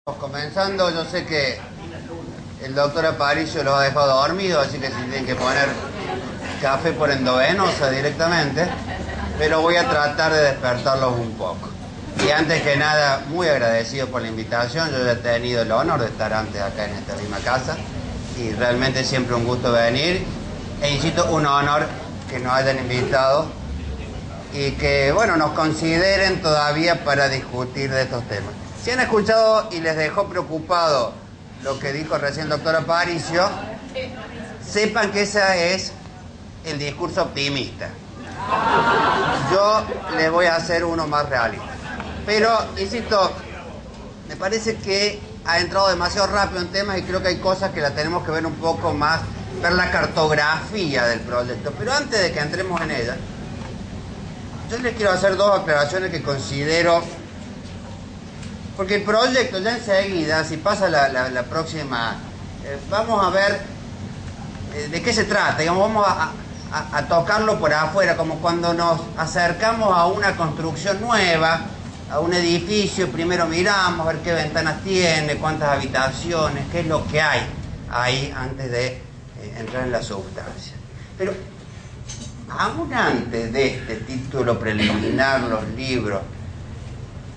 Comenzando, yo sé que el doctor Aparicio lo ha dejado dormido, así que si tienen que poner café por endovenosa directamente, pero voy a tratar de despertarlos un poco. Y antes que nada, muy agradecido por la invitación. Yo ya he tenido el honor de estar antes acá en esta misma casa y realmente siempre un gusto venir, e insisto, un honor que nos hayan invitado y que, bueno, nos consideren todavía para discutir de estos temas. Si han escuchado y les dejó preocupado lo que dijo recién el doctor Aparicio, sepan que ese es el discurso optimista. Yo les voy a hacer uno más realista. Pero, insisto, me parece que ha entrado demasiado rápido en temas y creo que hay cosas que la tenemos que ver un poco más, ver la cartografía del proyecto. Pero antes de que entremos en ella, yo les quiero hacer dos aclaraciones que considero. Porque el proyecto ya enseguida, si pasa la próxima, vamos a ver de qué se trata. Digamos, vamos a tocarlo por afuera, como cuando nos acercamos a una construcción nueva, a un edificio, primero miramos a ver qué ventanas tiene, cuántas habitaciones, qué es lo que hay ahí antes de entrar en la sustancia. Pero aún antes de este título preliminar, los libros,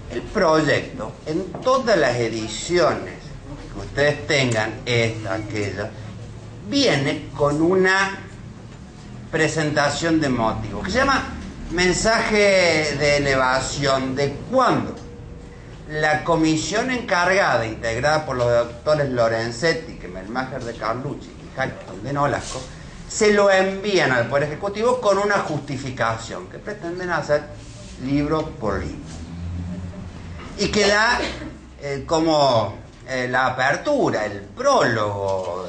el proyecto, en todas las ediciones que ustedes tengan, esta, aquella, viene con una presentación de motivos, que se llama mensaje de elevación, de cuando la comisión encargada, integrada por los doctores Lorenzetti, Kemmelmacher de Carlucci y Hackton de Nolasco, se lo envían al Poder Ejecutivo con una justificación, que pretenden hacer libro por libro. Y que da como la apertura, el prólogo,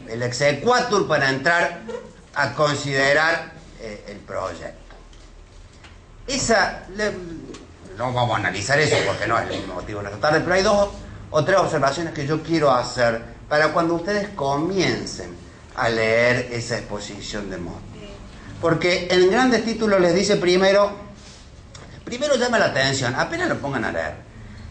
el exequatur para entrar a considerar el proyecto. No vamos a analizar eso porque no es el motivo de esta tarde, pero hay dos o tres observaciones que yo quiero hacer para cuando ustedes comiencen a leer esa exposición de motivos. Porque en grandes títulos les dice primero llama la atención, apenas lo pongan a leer,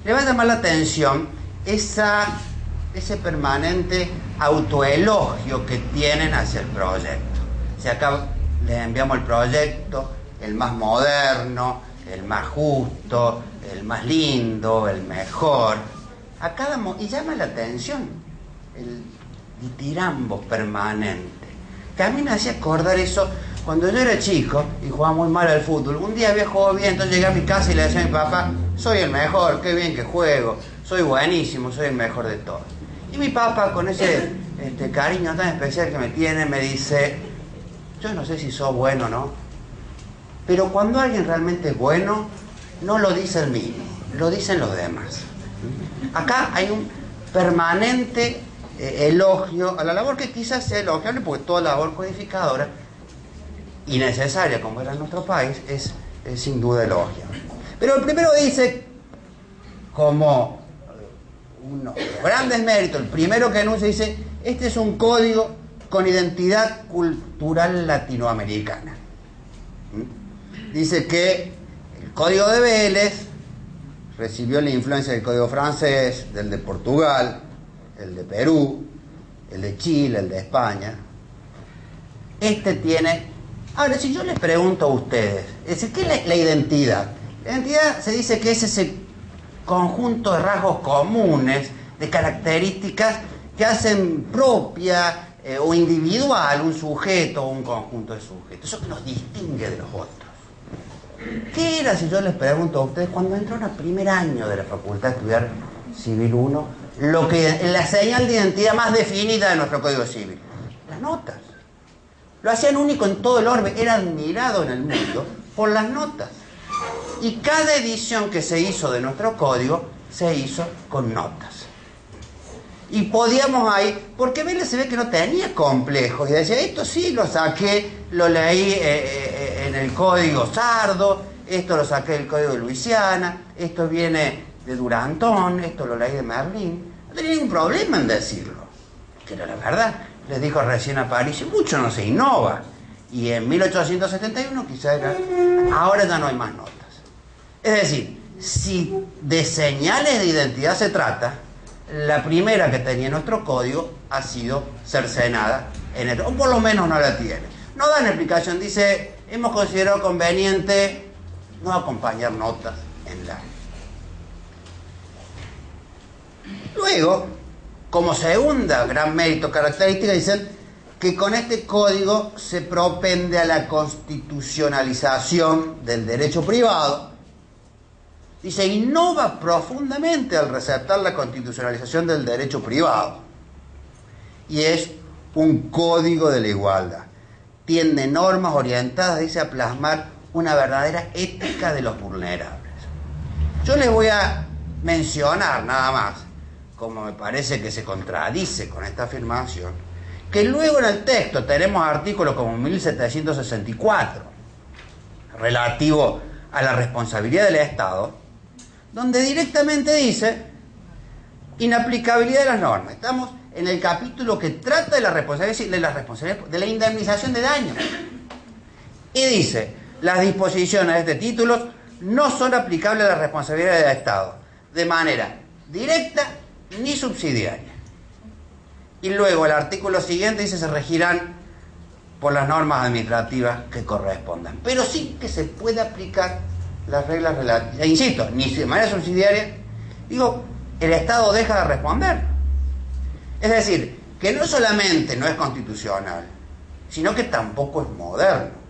le va a llamar la atención ese permanente autoelogio que tienen hacia el proyecto. Si acá les enviamos el proyecto, el más moderno, el más justo, el más lindo, el mejor, y llama la atención el ditirambo permanente, que a mí me hacía acordar eso. Cuando yo era chico y jugaba muy mal al fútbol, un día había jugado bien, entonces llegué a mi casa y le decía a mi papá: soy el mejor, qué bien que juego, soy buenísimo, soy el mejor de todos. Y mi papá, con ese cariño tan especial que me tiene, me dice: yo no sé si sos bueno o no, pero cuando alguien realmente es bueno, no lo dice él mismo, lo dicen los demás. Acá hay un permanente elogio a la labor que quizás sea elogiable, porque toda labor codificadora y necesaria como era en nuestro país es sin duda elogiable. Pero el primero dice, como uno de los grandes méritos, el primero que enuncia, dice: este es un código con identidad cultural latinoamericana. Dice que el código de Vélez recibió la influencia del código francés, del de Portugal, el de Perú, el de Chile, el de España. Este tiene... Ahora, si yo les pregunto a ustedes, es decir, ¿qué es la identidad? La identidad se dice que es ese conjunto de rasgos comunes, de características que hacen propia o individual un sujeto o un conjunto de sujetos. Eso que nos distingue de los otros. ¿Qué era, si yo les pregunto a ustedes, cuando entraron al primer año de la facultad a estudiar Civil 1, la señal de identidad más definida de nuestro Código Civil? Las notas. Lo hacían único en todo el orbe, era admirado en el mundo por las notas. Y cada edición que se hizo de nuestro código se hizo con notas. Y podíamos ahí, porque Vélez se ve que no tenía complejos, y decía: esto sí lo saqué, lo leí en el código Sardo, esto lo saqué del código de Luisiana, esto viene de Durantón, esto lo leí de Merlín. No tenía ningún problema en decirlo, que era la verdad. Les dijo recién a París, mucho no se innova. Y en 1871 quizá era... Ahora ya no hay más notas. Es decir, si de señales de identidad se trata, la primera que tenía nuestro código ha sido cercenada o por lo menos no la tiene. No dan explicación, dice, hemos considerado conveniente no acompañar notas en la. Luego, como segunda gran mérito característica, dicen que con este código se propende a la constitucionalización del derecho privado. Dice, innova profundamente al receptar la constitucionalización del derecho privado. Y es un código de la igualdad. Tiene normas orientadas, dice, a plasmar una verdadera ética de los vulnerables. Yo les voy a mencionar nada más, como me parece que se contradice con esta afirmación, que luego en el texto tenemos artículos como 1764, relativo a la responsabilidad del Estado, donde directamente dice inaplicabilidad de las normas. Estamos en el capítulo que trata de la responsabilidad, de la indemnización de daños. Y dice, las disposiciones de este título no son aplicables a la responsabilidad del Estado, de manera directa ni subsidiaria. Y luego el artículo siguiente dice, se regirán por las normas administrativas que correspondan. Pero sí que se puede aplicar las reglas relativas. E insisto, ni de manera subsidiaria, digo, el Estado deja de responder. Es decir, que no solamente no es constitucional, sino que tampoco es moderno.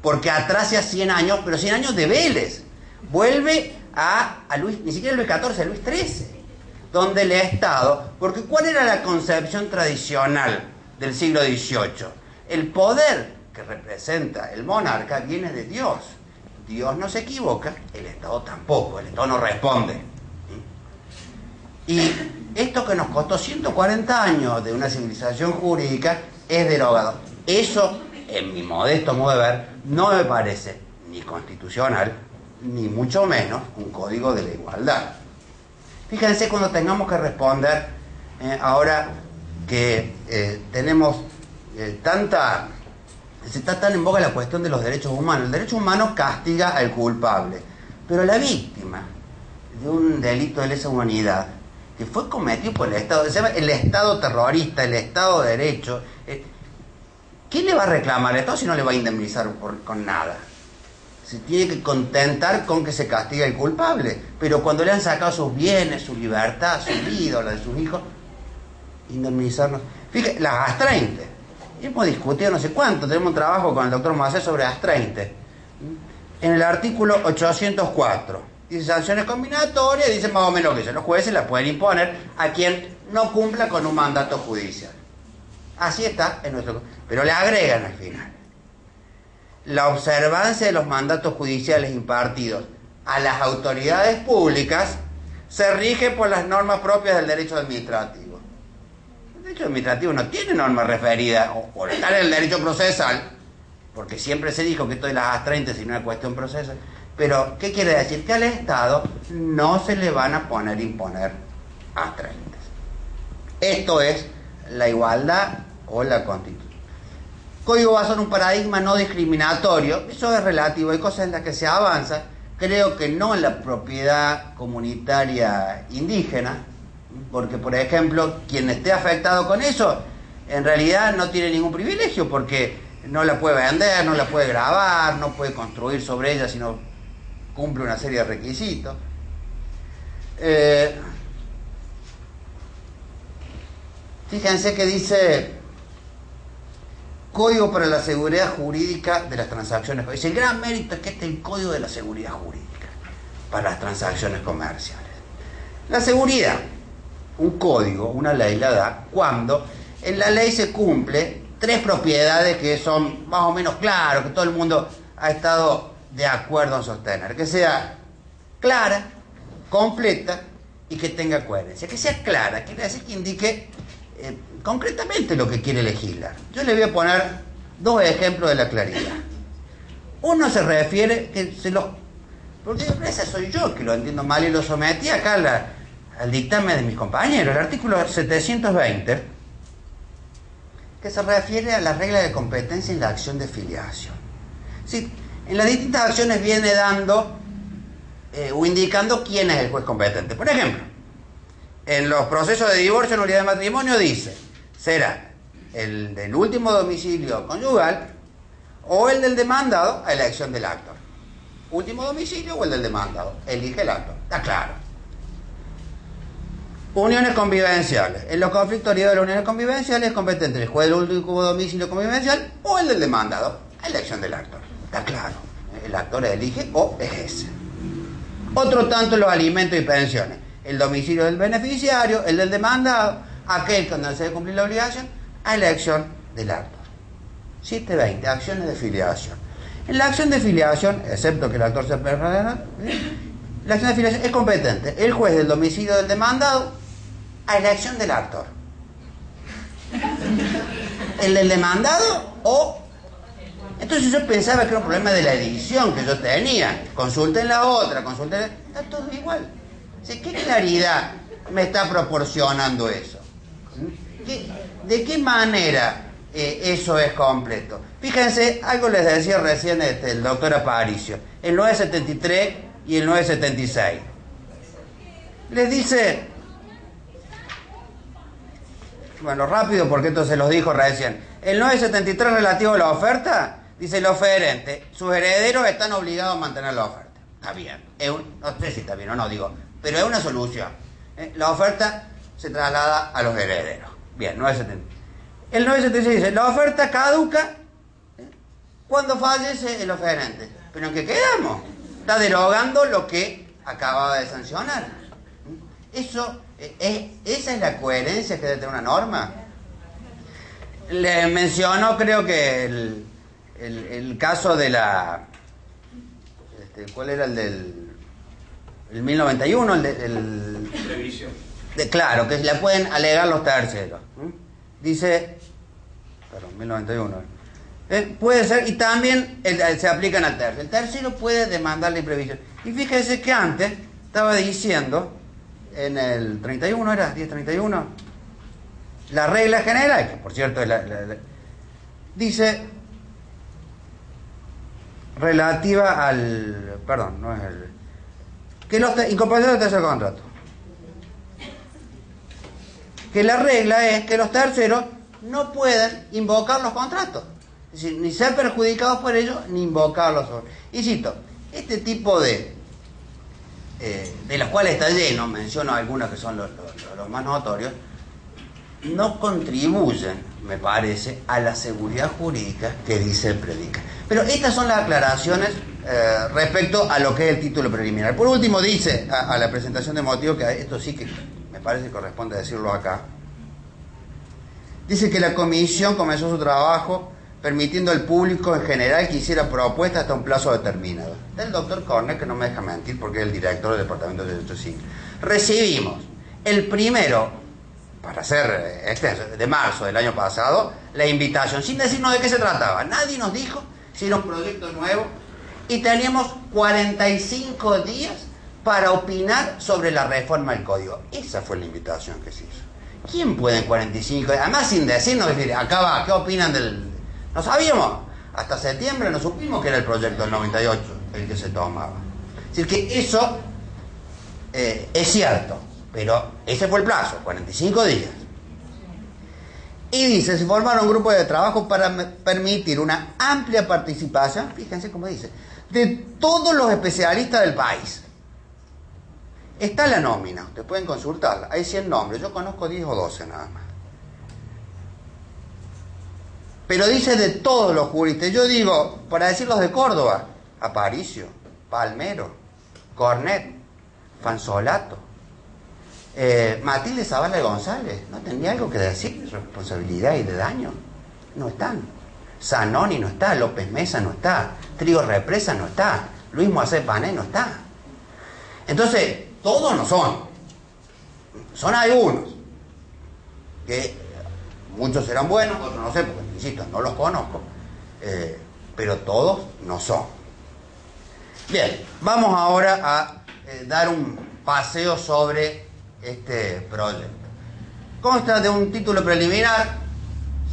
Porque atrasa 100 años, pero 100 años de Vélez. Vuelve a Luis, ni siquiera Luis XIV, a Luis XIII, donde el Estado, porque ¿cuál era la concepción tradicional del siglo XVIII? El poder que representa el monarca viene de Dios. Dios no se equivoca, el Estado tampoco, el Estado no responde. Y esto que nos costó 140 años de una civilización jurídica es derogado. Eso, en mi modesto modo de ver, no me parece ni constitucional, ni mucho menos un código de la igualdad. Fíjense cuando tengamos que responder, ahora que tenemos está tan en boga la cuestión de los derechos humanos. El derecho humano castiga al culpable, pero la víctima de un delito de lesa humanidad que fue cometido por el Estado, se llama el Estado terrorista, el Estado de Derecho, ¿quién le va a reclamar al Estado si no le va a indemnizar con nada? Se tiene que contentar con que se castigue al culpable, pero cuando le han sacado sus bienes, su libertad, su vida, la de sus hijos, indemnizarnos. Fíjate, las AS-30, hemos discutido no sé cuánto, tenemos un trabajo con el doctor Macé sobre AS-30. En el artículo 804, dice sanciones combinatorias, dice más o menos que los jueces las pueden imponer a quien no cumpla con un mandato judicial. Así está en nuestro... Pero le agregan al final: la observancia de los mandatos judiciales impartidos a las autoridades públicas se rige por las normas propias del derecho administrativo. El derecho administrativo no tiene normas referidas, o está en el derecho procesal, porque siempre se dijo que esto de las AS-30 es una cuestión procesal. Pero, ¿qué quiere decir? Que al Estado no se le van a imponer AS-30. Esto es la igualdad o la Constitución. Código basado en un paradigma no discriminatorio, eso es relativo, hay cosas en las que se avanza, creo que no en la propiedad comunitaria indígena, porque por ejemplo, quien esté afectado con eso, en realidad no tiene ningún privilegio, porque no la puede vender, no la puede grabar, no puede construir sobre ella si no cumple una serie de requisitos. Fíjense que dice Código para la seguridad jurídica de las transacciones. Dice, el gran mérito es que este es el código de la seguridad jurídica para las transacciones comerciales. La seguridad, un código, una ley la da cuando en la ley se cumple 3 propiedades que son más o menos claras, que todo el mundo ha estado de acuerdo en sostener. Que sea clara, completa y que tenga coherencia. Que sea clara, quiere decir que indique concretamente lo que quiere legislar. Yo le voy a poner 2 ejemplos de la claridad. Uno se refiere, porque ese soy yo que lo entiendo mal y lo sometí acá al dictamen de mis compañeros, el artículo 720, que se refiere a la regla de competencia y la acción de filiación. Sí, en las distintas acciones viene dando o indicando quién es el juez competente. Por ejemplo, en los procesos de divorcio, nulidad de matrimonio, dice, será el del último domicilio conyugal o el del demandado a elección del actor. Último domicilio o el del demandado, elige el actor. Está claro. Uniones convivenciales. En los conflictos derivados de las uniones convivenciales es competente el juez del último domicilio convivencial o el del demandado a elección del actor. Está claro. El actor elige o es ese. Otro tanto los alimentos y pensiones. El domicilio del beneficiario, el del demandado, aquel cuando se debe cumplir la obligación, a elección del actor. 720, acciones de filiación. En la acción de filiación, excepto que el actor se perra, la acción de filiación es competente el juez del domicilio del demandado a elección del actor. El del demandado o... Entonces yo pensaba que era un problema de la edición que yo tenía. Consulten la otra, consulten... Está todo igual. ¿Qué claridad me está proporcionando eso? ¿De qué manera eso es completo? Fíjense, algo les decía recién el doctor Aparicio, el 973 y el 976. Les dice, bueno, rápido porque esto se los dijo recién, el 973 relativo a la oferta, dice el oferente, sus herederos están obligados a mantener la oferta. Está bien, no sé si está bien o no, digo, pero es una solución. La oferta se traslada a los herederos. Bien, 973. El 976 dice, la oferta caduca cuando fallece el oferente. ¿Pero en qué quedamos? Está derogando lo que acababa de sancionar. Esa es la coherencia que debe tener una norma. Le mencionó, creo que el caso de la... ¿cuál era el del... el 1091? Previsión. Claro, que la pueden alegar los terceros. Dice... Perdón, 1091. Puede ser, y también se aplican al tercero. El tercero puede demandar la imprevisión. Y fíjese que antes estaba diciendo, en el 31, ¿era? 1031, la regla general, que por cierto es dice, relativa al... Perdón, no es el... que los incompatibles del tercer contrato. Que la regla es que los terceros no pueden invocar los contratos. Es decir, ni ser perjudicados por ellos, ni invocarlos. Y cito, este tipo de los cuales está lleno, menciono algunos que son los más notorios, no contribuyen, me parece, a la seguridad jurídica que dice el predicado. Pero estas son las aclaraciones respecto a lo que es el título preliminar. Por último, dice a la presentación de motivos, que esto sí que me parece que corresponde decirlo acá, dice que la comisión comenzó su trabajo permitiendo al público en general que hiciera propuestas hasta un plazo determinado. Está el doctor Cornet, que no me deja mentir porque es el director del Departamento de Derecho Civil. Recibimos el primero, para ser extenso, de marzo del año pasado, la invitación, sin decirnos de qué se trataba. Nadie nos dijo si era un proyecto nuevo y teníamos 45 días para opinar sobre la reforma del código. Esa fue la invitación que se hizo. ¿Quién puede en 45 días? Además, sin decirnos, decir, acá va, ¿qué opinan del...? No sabíamos. Hasta septiembre no supimos que era el proyecto del 98 el que se tomaba. Es decir, que eso es cierto, pero ese fue el plazo, 45 días. Y dice, se formaron grupos de trabajo para permitir una amplia participación, fíjense cómo dice, de todos los especialistas del país. Está la nómina, ustedes pueden consultarla, hay 100 nombres, yo conozco 10 o 12 nada más. Pero dice de todos los juristas. Yo digo, para decir los de Córdoba, Aparicio, Palmero, Cornet, Fansolato, Matilde Zavala de González, ¿no tenía algo que decir de responsabilidad y de daño? No están. Zanoni no está, López Mesa no está, Trigo Represa no está, Luis Moacé Pané no está. Entonces, todos no son. Son algunos. Que muchos serán buenos, otros no sé, porque insisto, no los conozco, pero todos no son. Bien, vamos ahora a dar un paseo sobre este proyecto. Consta de un título preliminar,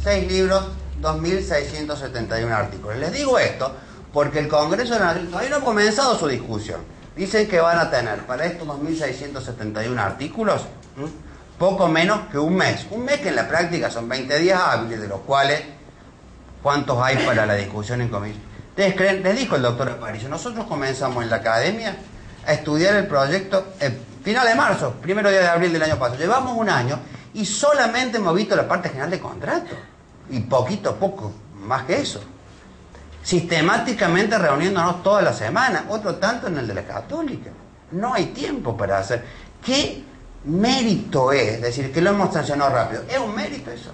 6 libros, 2.671 artículos. Les digo esto porque el Congreso de la Nación todavía no ha comenzado su discusión. Dicen que van a tener para estos 2.671 artículos poco menos que un mes. Un mes que en la práctica son 20 días hábiles, de los cuales, ¿cuántos hay para la discusión en comisión? ¿Ustedes creen? Les dijo el doctor Aparicio, nosotros comenzamos en la academia a estudiar el proyecto final de marzo, primero día de abril del año pasado. Llevamos un año y solamente hemos visto la parte general de contrato. Y poco más que eso. Sistemáticamente reuniéndonos toda la semana, otro tanto en el de la Católica. No hay tiempo para hacer. ¿Qué mérito es decir que lo hemos sancionado rápido? Es un mérito eso.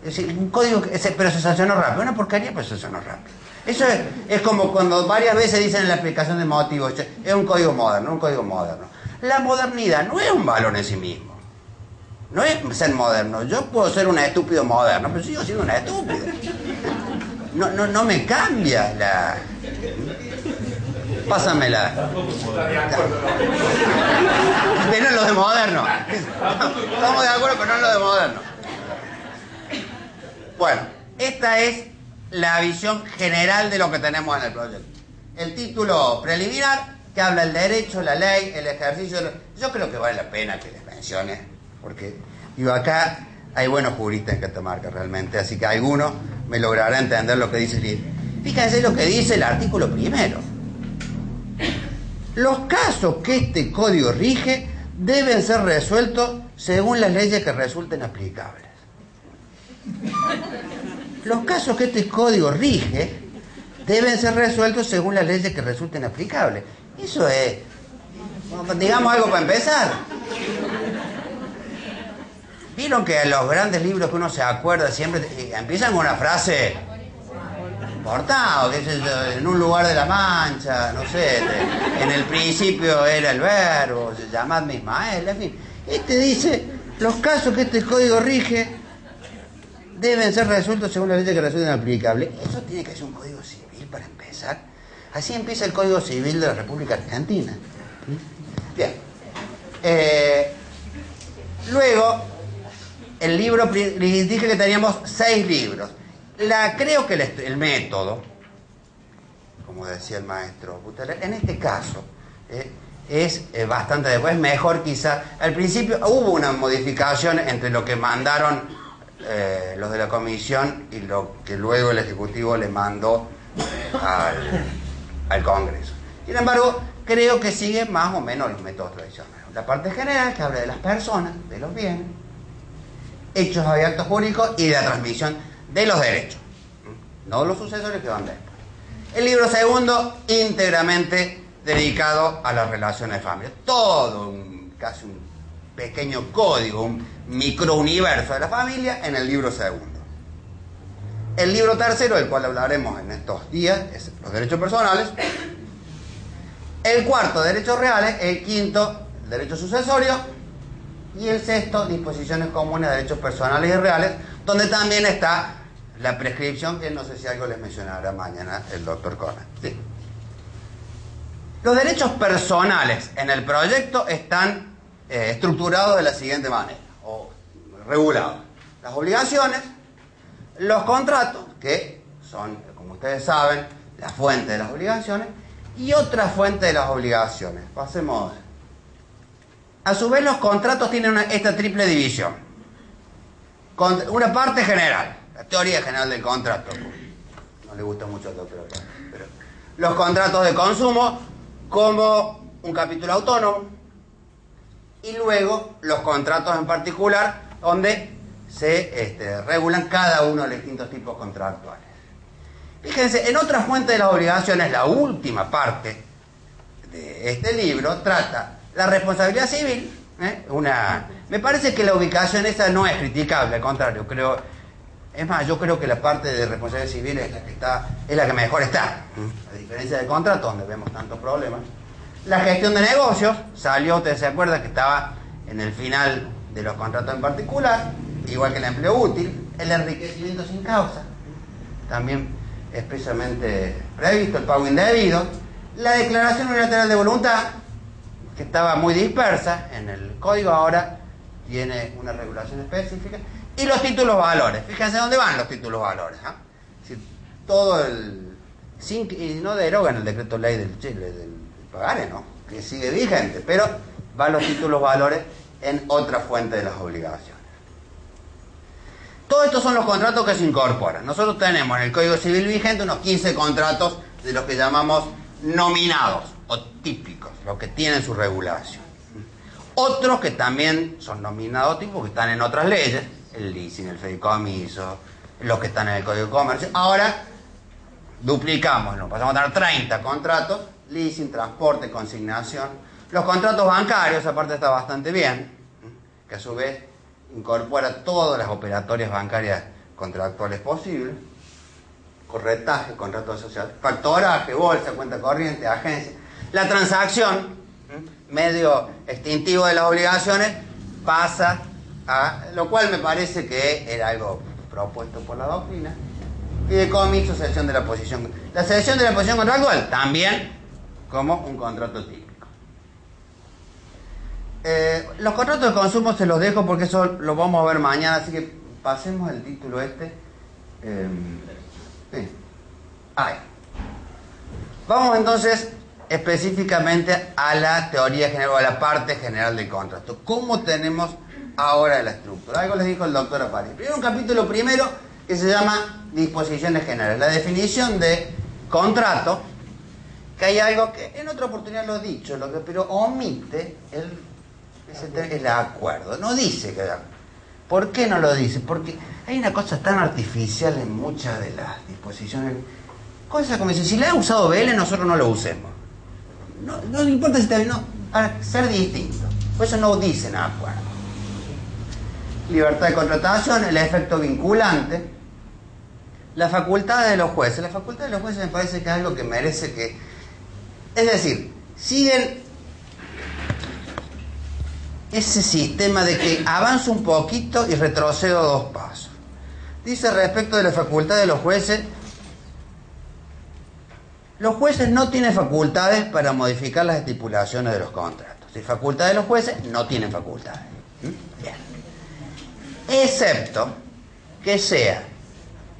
Es decir, un código, pero se sancionó rápido. Una porquería, pero se sancionó rápido. Eso es como cuando varias veces dicen en la explicación de motivos, es un código moderno, un código moderno. La modernidad no es un valor en sí mismo. No es ser moderno. Yo puedo ser un estúpido moderno, pero sigo siendo un estúpido. No me cambia la... Pásamela. Pero no es lo de moderno. Estamos de acuerdo, pero no es lo de moderno. Bueno, esta es la visión general de lo que tenemos en el proyecto. El título preliminar, que habla del derecho, la ley, el ejercicio... Yo creo que vale la pena que les mencione, porque digo, acá hay buenos juristas en Catamarca realmente, así que alguno me logrará entender lo que dice el libro. Fíjense lo que dice el artículo primero. Los casos que este código rige deben ser resueltos según las leyes que resulten aplicables. Los casos que este código rige deben ser resueltos según las leyes que resulten aplicables. Eso es, digamos, algo para empezar. Vieron que los grandes libros que uno se acuerda siempre empiezan con una frase portado, qué sé yo, en un lugar de la Mancha, no sé, en el principio era el verbo, llamadme Ismael, en fin. Este dice, los casos que este código rige deben ser resueltos según las leyes que resulten aplicables. Eso tiene que ser un código civil para empezar. Así empieza el Código Civil de la República Argentina. Bien. Luego, el libro, les dije que teníamos 6 libros. Creo que el método, como decía el maestro Buteler, en este caso es bastante después, mejor quizá. Al principio hubo una modificación entre lo que mandaron los de la comisión y lo que luego el Ejecutivo le mandó al Congreso. Sin embargo, creo que sigue más o menos los métodos tradicionales. La parte general, que habla de las personas, de los bienes, hechos y actos jurídicos y de la transmisión de los derechos, no los sucesores que van después. El libro segundo, íntegramente dedicado a las relaciones de familia. Todo, casi un pequeño código, un microuniverso de la familia en el libro segundo. El libro tercero, del cual hablaremos en estos días, es los derechos personales. El cuarto, derechos reales. El quinto, derecho sucesorio. Y el sexto, disposiciones comunes de derechos personales y reales, donde también está la prescripción, que no sé si algo les mencionará mañana el doctor Conan. ¿Sí? Los derechos personales en el proyecto están estructurados de la siguiente manera, o regulados. Las obligaciones, los contratos, que son, como ustedes saben, la fuente de las obligaciones, y otra fuente de las obligaciones. Pasemos. A su vez, los contratos tienen esta triple división. Una parte general, la teoría general del contrato. No le gusta mucho al doctor, pero los contratos de consumo como un capítulo autónomo, y luego los contratos en particular, donde se regulan cada uno de los distintos tipos contractuales. Fíjense, en otra fuente de las obligaciones, la última parte de este libro trata la responsabilidad civil. Me parece que la ubicación esa no es criticable, al contrario, creo, es más, yo creo que la parte de responsabilidad civil es la que mejor está, a diferencia del contrato, donde vemos tantos problemas. La gestión de negocios salió, ustedes se acuerdan que estaba en el final de los contratos en particular, igual que el empleo útil. El enriquecimiento sin causa, también expresamente previsto, el pago indebido. La declaración unilateral de voluntad, que estaba muy dispersa en el código, ahora tiene una regulación específica. Y los títulos valores, fíjense dónde van los títulos valores, todo y no derogan el decreto ley del Chile, del pagaré, ¿no? Que sigue vigente, pero van los títulos valores en otra fuente de las obligaciones. Todos estos son los contratos que se incorporan. Nosotros tenemos en el Código Civil vigente unos 15 contratos de los que llamamos nominados o típicos, los que tienen su regulación. Otros que también son nominados típicos, que están en otras leyes, el leasing, el fideicomiso, los que están en el Código de Comercio. Ahora duplicamos, nos pasamos a tener 30 contratos, leasing, transporte, consignación. Los contratos bancarios, aparte está bastante bien, que a su vez incorpora todas las operatorias bancarias contractuales posibles, corretaje, contrato social, factoraje, bolsa, cuenta corriente, agencia. La transacción, medio extintivo de las obligaciones, pasa a, lo cual me parece que era algo propuesto por la doctrina, fideicomiso, cesión de la posición. La cesión de la posición contractual, también como un contrato típico. Los contratos de consumo se los dejo porque eso lo vamos a ver mañana, así que pasemos el título este. Vamos entonces específicamente a la teoría general, o a la parte general del contrato. ¿Cómo tenemos ahora la estructura? Algo les dijo el doctor Aparicio. Primero un capítulo primero que se llama disposiciones generales, la definición de contrato, que hay algo que en otra oportunidad lo he dicho, pero omite el acuerdo, no dice que... ¿Por qué no lo dice? Porque hay una cosa tan artificial en muchas de las disposiciones, cosas como si la ha usado Vélez, nosotros no lo usemos. No importa si está bien, no, para ser distinto. Por eso no dicen acuerdo. Libertad de contratación, el efecto vinculante, la facultad de los jueces. La facultad de los jueces me parece que es algo que merece que... Es decir, siguen ese sistema de que avanzo un poquito y retrocedo 2 pasos. Dice respecto de la facultad de los jueces no tienen facultades para modificar las estipulaciones de los contratos. Si facultad de los jueces no tienen facultades. Bien. Excepto que sea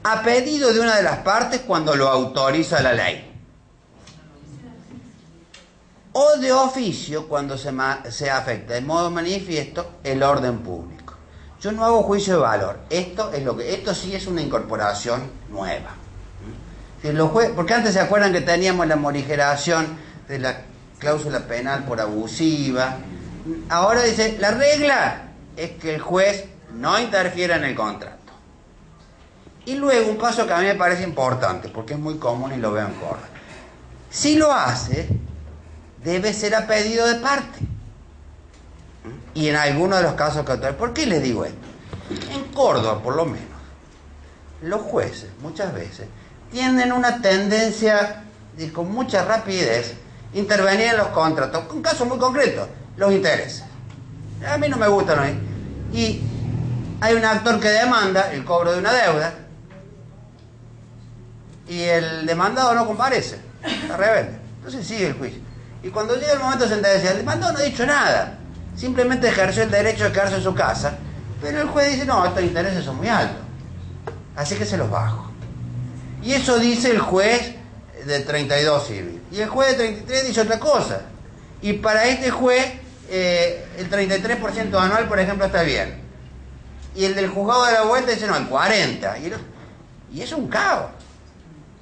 a pedido de una de las partes cuando lo autoriza la ley, o de oficio cuando se afecta de modo manifiesto el orden público. Yo no hago juicio de valor. Esto sí es una incorporación nueva. Porque antes se acuerdan que teníamos la morigeración de la cláusula penal por abusiva. Ahora dice, la regla es que el juez no interfiera en el contrato. Y luego un paso que a mí me parece importante, porque es muy común y lo veo en Córdoba. Si lo hace, debe ser a pedido de parte. Y en algunos de los casos que... ¿Por qué les digo esto? En Córdoba, por lo menos, los jueces muchas veces tienen una tendencia de con mucha rapidez intervenir en los contratos, un caso muy concreto, los intereses. A mí no me gustan los... Y hay un actor que demanda el cobro de una deuda y el demandado no comparece, está rebelde. Entonces sigue el juicio. Y cuando llega el momento de sentencia, el demandado no ha dicho nada, simplemente ejerció el derecho de quedarse en su casa, pero el juez dice, no, estos intereses son muy altos, así que se los bajo. Y eso dice el juez de 32 civil. Y el juez de 33 dice otra cosa. Y para este juez, el 33% anual, por ejemplo, está bien. Y el del juzgado de la vuelta dice, no, el 40%. Y es un caos.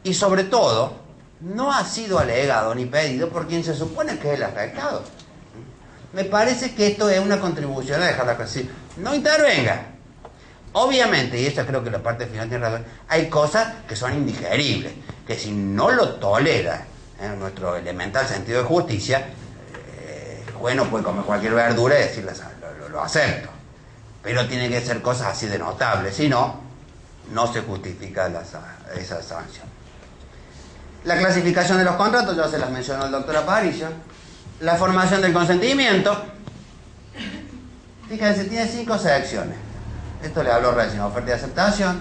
Y sobre todo, no ha sido alegado ni pedido por quien se supone que es el afectado. Me parece que esto es una contribución a dejarla así. No intervenga. Obviamente, y esta creo que la parte final tiene razón, hay cosas que son indigeribles, que si no lo tolera en nuestro elemental sentido de justicia, el juez no puede comer cualquier verdura y decirle, lo acepto. Pero tiene que ser cosas así de notables, si no, no se justifica esa sanción. La clasificación de los contratos, ya se las mencionó el doctor Aparicio. La formación del consentimiento. Fíjense, tiene 5 secciones. Esto le habló recién, oferta y aceptación.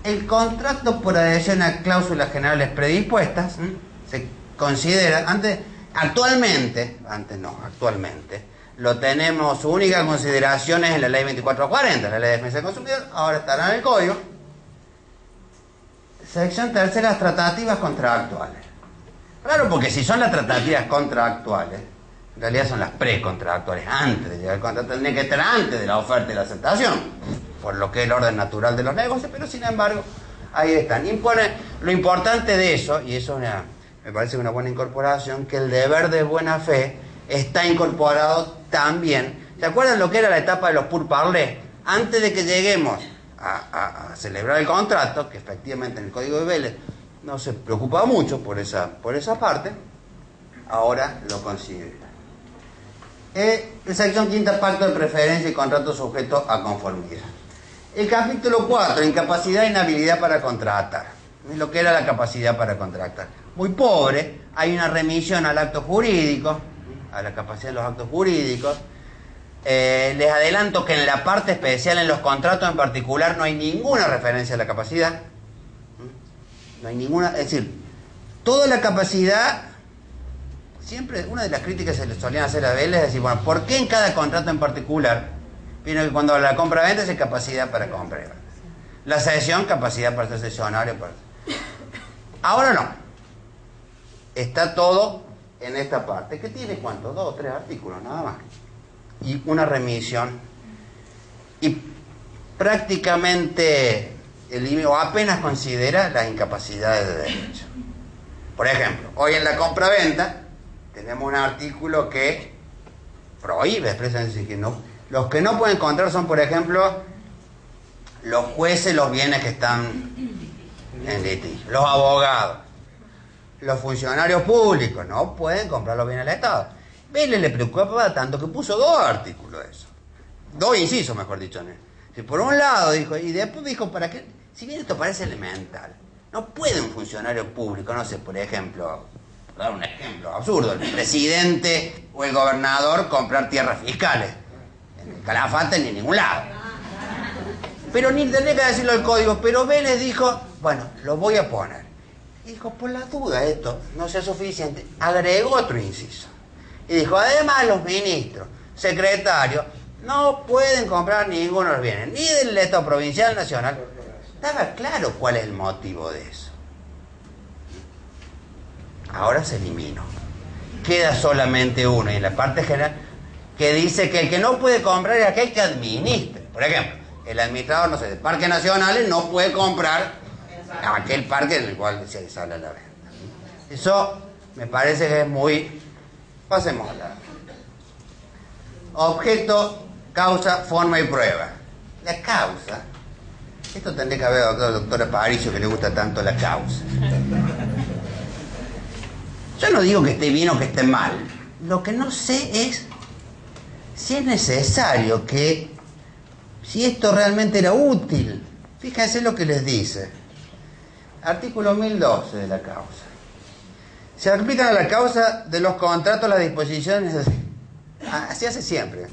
El contrato por adhesión a cláusulas generales predispuestas se considera, actualmente, lo tenemos, su única consideración es en la ley 2440, la ley de defensa del consumidor, ahora estará en el código. Sección tercera, tratativas contractuales. Claro, porque si son las tratativas contractuales, en realidad son las precontractuales, antes de llegar al contrato, tendría que estar antes de la oferta y la aceptación, por lo que es el orden natural de los negocios, pero sin embargo, ahí están. Lo importante de eso, y eso me parece una buena incorporación, que el deber de buena fe está incorporado también. ¿Se acuerdan lo que era la etapa de los pourparlers? Antes de que lleguemos a celebrar el contrato, que efectivamente en el Código de Vélez no se preocupaba mucho por esa parte, ahora lo considera. Sección quinta, pacto de preferencia y contrato sujeto a conformidad. El capítulo 4, incapacidad e inhabilidad para contratar. Lo que era la capacidad para contratar. Muy pobre, hay una remisión al acto jurídico, a la capacidad de los actos jurídicos. Les adelanto que en la parte especial, en los contratos en particular, no hay ninguna referencia a la capacidad. No hay ninguna, es decir, toda la capacidad, siempre una de las críticas que se le solían hacer a Vélez es decir, bueno, ¿por qué en cada contrato en particular? Vino que cuando la compra-venta es capacidad para comprar. La cesión, capacidad para ser cesionario. Ahora no. Está todo en esta parte, que tiene ¿cuánto? 2 o 3 artículos, nada más. Y una remisión. Y prácticamente o apenas considera las incapacidades de derecho. Por ejemplo, hoy en la compra-venta tenemos un artículo que prohíbe expresamente que no. Los que no pueden comprar son, por ejemplo, los jueces, los bienes que están en litigio, los abogados, los funcionarios públicos no pueden comprar los bienes del Estado. Vélez le preocupaba tanto que puso 2 artículos de eso. 2 incisos, mejor dicho. Si por un lado dijo, y después dijo, ¿para qué? Si bien esto parece elemental, no puede un funcionario público, no sé, por ejemplo, dar un ejemplo absurdo, el presidente o el gobernador comprar tierras fiscales. En el Calafate ni en ningún lado. Pero ni tendría que decirlo el código, pero Vélez dijo, bueno, lo voy a poner. Y dijo, por la duda esto no sea suficiente, agregó otro inciso. Y dijo, además los ministros, secretarios, no pueden comprar ninguno de los bienes, ni del Estado provincial, nacional. Estaba claro cuál es el motivo de eso. Ahora se eliminó. Queda solamente uno, y en la parte general, que dice que el que no puede comprar es aquel que administre. Por ejemplo, el administrador, no sé, de parques nacionales no puede comprar aquel parque en el cual se sale a la venta. Eso me parece que es muy... Pasemos a la... Objeto, causa, forma y prueba. La causa... Esto tendría que haber hablado al doctor Aparicio, que le gusta tanto la causa. Yo no digo que esté bien o que esté mal. Lo que no sé es si es necesario que... Si esto realmente era útil. Fíjense lo que les dice. Artículo 1012 de la causa. Se aplican a la causa de los contratos las disposiciones... Así hace siempre.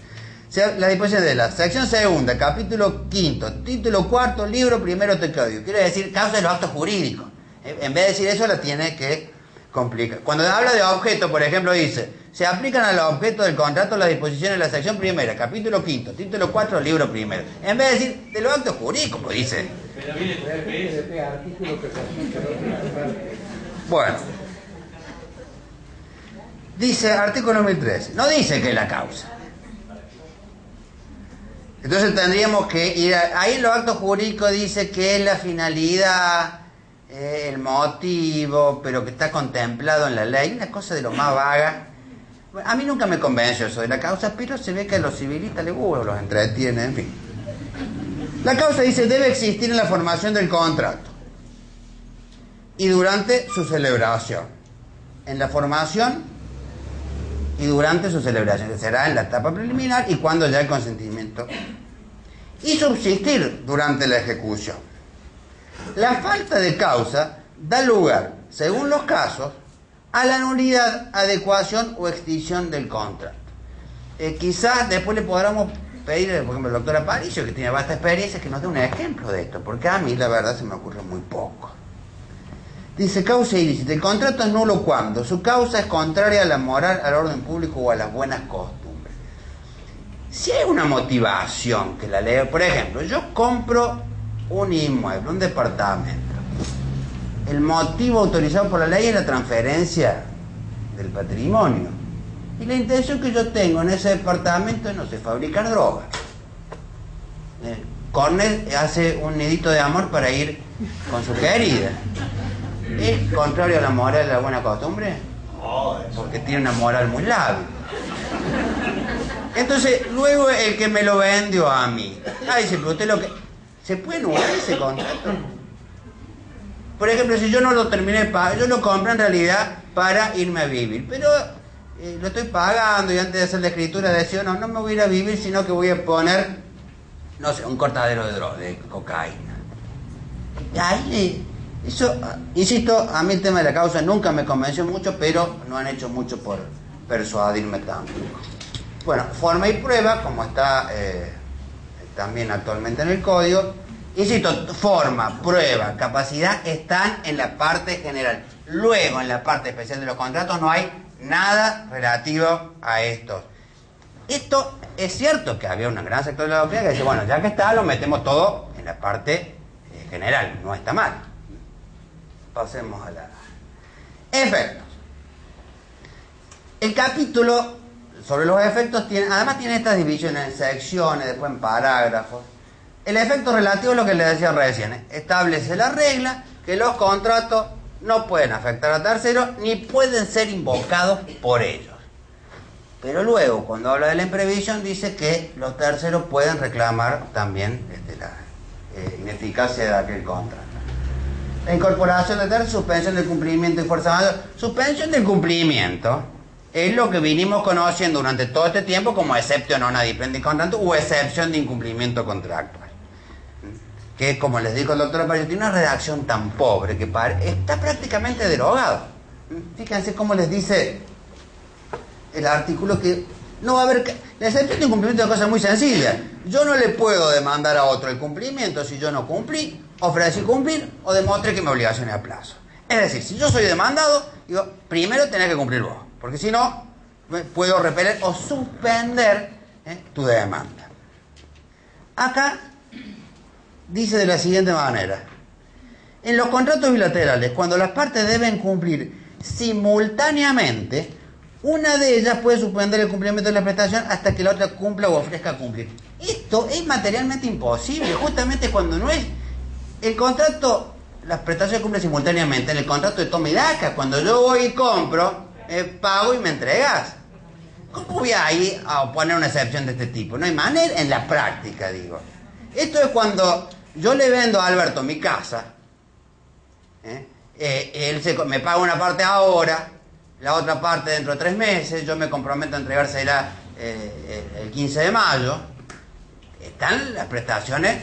La disposición de la sección segunda, capítulo quinto, título cuarto, libro primero del código. Quiere decir causa de los actos jurídicos. En vez de decir eso, la tiene que complicar. Cuando habla de objeto, por ejemplo, dice: se aplican a los objetos del contrato las disposiciones de la sección primera, capítulo quinto, título cuarto, libro primero. En vez de decir de los actos jurídicos, pues dice. Bueno. Dice artículo 1013. No dice que es la causa. Entonces tendríamos que ir ahí en los actos jurídicos dice que es la finalidad, el motivo, pero que está contemplado en la ley, una cosa de lo más vaga. A mí nunca me convenció eso de la causa, pero se ve que a los civilistas les gusta, los entretiene, en fin. La causa dice debe existir en la formación del contrato y durante su celebración. En la formación y durante su celebración, que será en la etapa preliminar y cuando ya el consentimiento, y subsistir durante la ejecución. La falta de causa da lugar, según los casos, a la nulidad, adecuación o extinción del contrato. Quizás después le podamos pedir, por ejemplo, al doctor Aparicio, que tiene vasta experiencia, que nos dé un ejemplo de esto, porque a mí la verdad se me ocurre muy poco. Dice causa ilícita. El contrato es nulo cuando su causa es contraria a la moral, al orden público o a las buenas costumbres. Si hay una motivación que la ley, por ejemplo, yo compro un inmueble, un departamento, el motivo autorizado por la ley es la transferencia del patrimonio. Y la intención que yo tengo en ese departamento es, no sé, fabricar drogas. Cornel hace un nidito de amor para ir con su querida. ¿Es contrario a la moral de la buena costumbre? Porque tiene una moral muy lábil. Entonces, luego el que me lo vendió a mí, dice, pero usted lo que... ¿Se puede anular ese contrato? Por ejemplo, si yo no lo terminé de pagar, yo lo compré en realidad para irme a vivir, pero lo estoy pagando y antes de hacer la escritura decía, no me voy a ir a vivir, sino que voy a poner, no sé, un cortadero de droga, de cocaína. Y ahí, eso, insisto, a mí el tema de la causa nunca me convenció mucho, pero no han hecho mucho por persuadirme tampoco. Bueno, forma y prueba, como está también actualmente en el código. Insisto, forma, prueba, capacidad están en la parte general. Luego, en la parte especial de los contratos, no hay nada relativo a estos. Esto es cierto que había un gran sector de la doctrina que dice, bueno, ya que está, lo metemos todo en la parte general. No está mal. Pasemos a la... Efectos. El capítulo sobre los efectos además tiene estas divisiones en secciones, después en parágrafos. El efecto relativo es lo que les decía recién. Establece la regla que los contratos no pueden afectar a terceros ni pueden ser invocados por ellos. Pero luego, cuando habla de la imprevisión, dice que los terceros pueden reclamar también la ineficacia de aquel contrato. La incorporación de terceros, suspensión del cumplimiento y fuerza mayor. Suspensión del cumplimiento es lo que vinimos conociendo durante todo este tiempo como exceptio non adipendi contractu o excepción de incumplimiento contractual. Que, como les dijo el doctor Aparicio, tiene una redacción tan pobre que está prácticamente derogado. Fíjense cómo les dice el artículo que no va a haber... La excepción de incumplimiento es una cosa muy sencilla. Yo no le puedo demandar a otro el cumplimiento si yo no cumplí, ofrecí cumplir o demostré que mi obligación es a plazo. Es decir, si yo soy demandado, digo, primero tenés que cumplir vos, porque si no, puedo repeler o suspender tu demanda. Acá dice de la siguiente manera: en los contratos bilaterales, cuando las partes deben cumplir simultáneamente, una de ellas puede suspender el cumplimiento de la prestación hasta que la otra cumpla o ofrezca cumplir. Esto es materialmente imposible, justamente cuando no es el contrato, las prestaciones cumplen simultáneamente en el contrato de toma y daca. Cuando yo voy y compro, pago y me entregas. ¿Cómo voy a ir a poner una excepción de este tipo? No hay manera, en la práctica, digo. Esto es cuando yo le vendo a Alberto mi casa, él me paga una parte ahora, la otra parte dentro de 3 meses, yo me comprometo a entregársela el 15 de mayo, están las prestaciones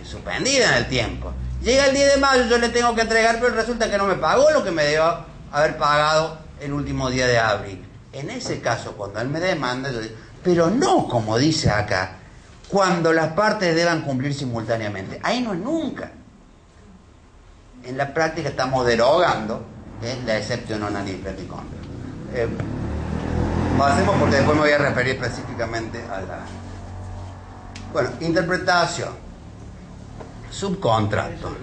suspendidas en el tiempo. Llega el 10 de mayo, yo le tengo que entregar, pero resulta que no me pagó lo que me debió haber pagado el último día de abril. En ese caso, cuando él me demanda, yo digo, pero no como dice acá, cuando las partes deban cumplir simultáneamente. Ahí no es nunca. En la práctica estamos derogando la exception non adipendi contract. Pasemos porque después me voy a referir específicamente a la... Bueno, interpretación. Subcontrato.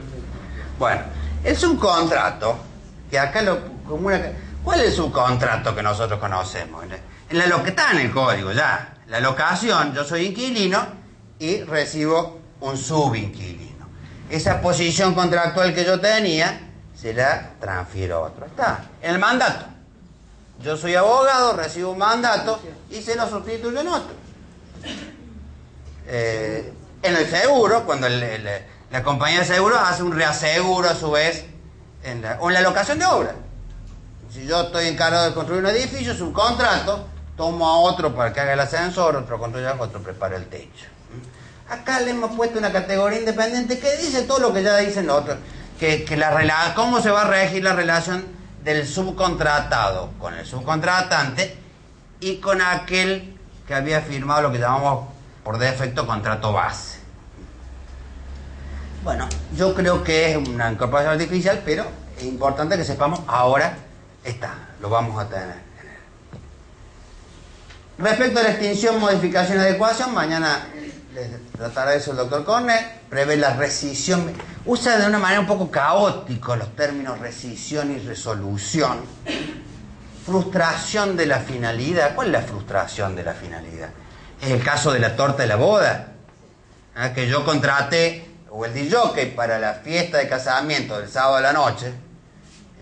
Bueno, el subcontrato, que acá ¿cuál es el subcontrato que nosotros conocemos? En lo que está en el código ya. La locación, yo soy inquilino y recibo un subinquilino. Esa posición contractual que yo tenía, se la transfiero a otro. Está. En el mandato. Yo soy abogado, recibo un mandato y se lo sustituyo en otro. En el seguro, cuando la compañía de seguro hace un reaseguro a su vez, o en la locación de obra. Si yo estoy encargado de construir un edificio, es un contrato, tomo a otro para que haga el ascensor, otro construya, otro prepara el techo. Acá le hemos puesto una categoría independiente que dice todo lo que ya dicen los otros, que cómo se va a regir la relación del subcontratado con el subcontratante y con aquel que había firmado lo que llamamos por defecto contrato base. Bueno, yo creo que es una incorporación artificial, pero es importante que sepamos, ahora está, lo vamos a tener. Respecto a la extinción, modificación y adecuación, mañana les tratará eso el doctor Cornet, prevé la rescisión, usa de una manera un poco caótica los términos rescisión y resolución. Frustración de la finalidad. ¿Cuál es la frustración de la finalidad? Es el caso de la torta de la boda, que yo contraté, o el DJ para la fiesta de casamiento del sábado a la noche,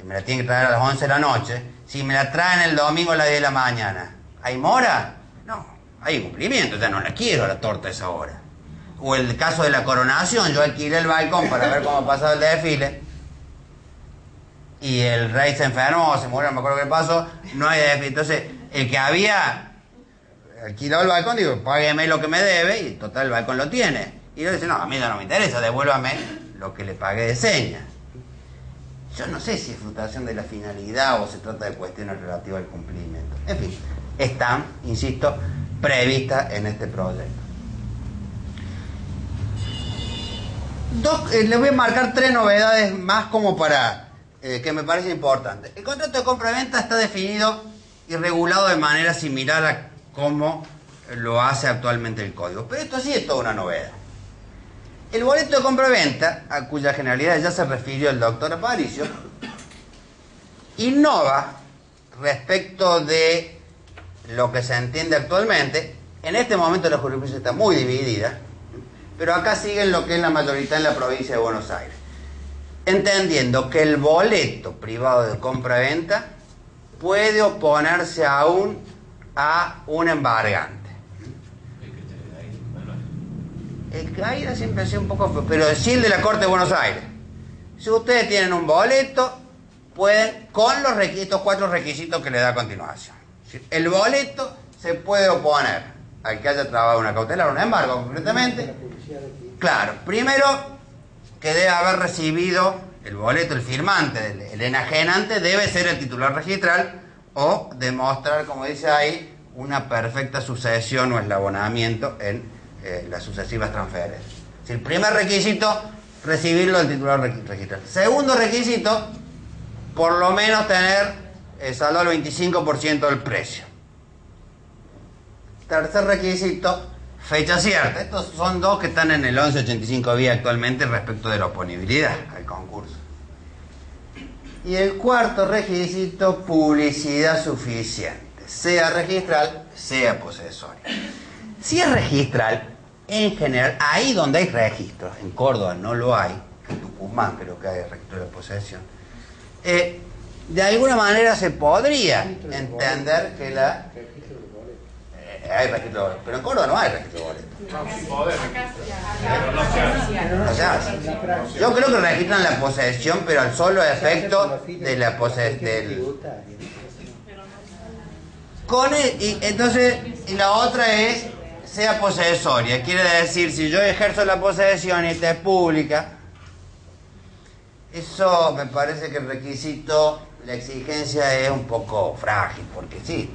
me la tienen que traer a las 11 de la noche, si me la traen el domingo a las 10 de la mañana, ¿hay mora? No, hay cumplimiento, ya no la quiero la torta a esa hora. O el caso de la coronación, yo alquilé el balcón para ver cómo pasaba el desfile, y el rey se enfermó, se murió, no me acuerdo qué pasó, no hay desfile. Entonces, el que había alquilado el balcón, digo, págueme lo que me debe, y total el balcón lo tiene. Y él dice, no, a mí ya no me interesa, devuélvame lo que le pagué de seña. Yo no sé si es frustración de la finalidad o se trata de cuestiones relativas al cumplimiento. En fin, están, insisto, previstas en este proyecto. Les voy a marcar 3 novedades más como para que me parece importante. El contrato de compra-venta está definido y regulado de manera similar a cómo lo hace actualmente el código. Pero esto sí es toda una novedad. El boleto de compra-venta, a cuya generalidad ya se refirió el doctor Aparicio, innova respecto de lo que se entiende actualmente. En este momento la jurisprudencia está muy dividida, pero acá siguen lo que es la mayoría en la provincia de Buenos Aires, entendiendo que el boleto privado de compra-venta puede oponerse aún a un embargante. El CAIRA siempre ha sido un poco... Pero sí el de la Corte de Buenos Aires. Si ustedes tienen un boleto, pueden, con los estos 4 requisitos que le da a continuación. El boleto se puede oponer al que haya trabado una cautelar, un embargo concretamente. Claro, primero que debe haber recibido el boleto, el firmante, el enajenante, debe ser el titular registral o demostrar, como dice ahí, una perfecta sucesión o eslabonamiento en las sucesivas transferencias. El primer requisito, recibirlo del titular registral. Segundo requisito, por lo menos tener saldo al 25% del precio. Tercer requisito, fecha cierta. Estos son 2 que están en el 1185 vía actualmente respecto de la oponibilidad al concurso. Y el cuarto requisito, publicidad suficiente, sea registral, sea posesoria. Si es registral, en general, ahí donde hay registros, en Córdoba no lo hay, en Tucumán creo que hay registro de posesión, de alguna manera se podría entender que la... hay registro de boleto, pero en Córdoba no hay registro de boleto. O sea, yo creo que registran la posesión, pero al solo efecto de la posesión. Y entonces, y la otra es sea posesoria, quiere decir, si yo ejerzo la posesión y esta es pública, eso me parece que el requisito, la exigencia es un poco frágil, porque sí,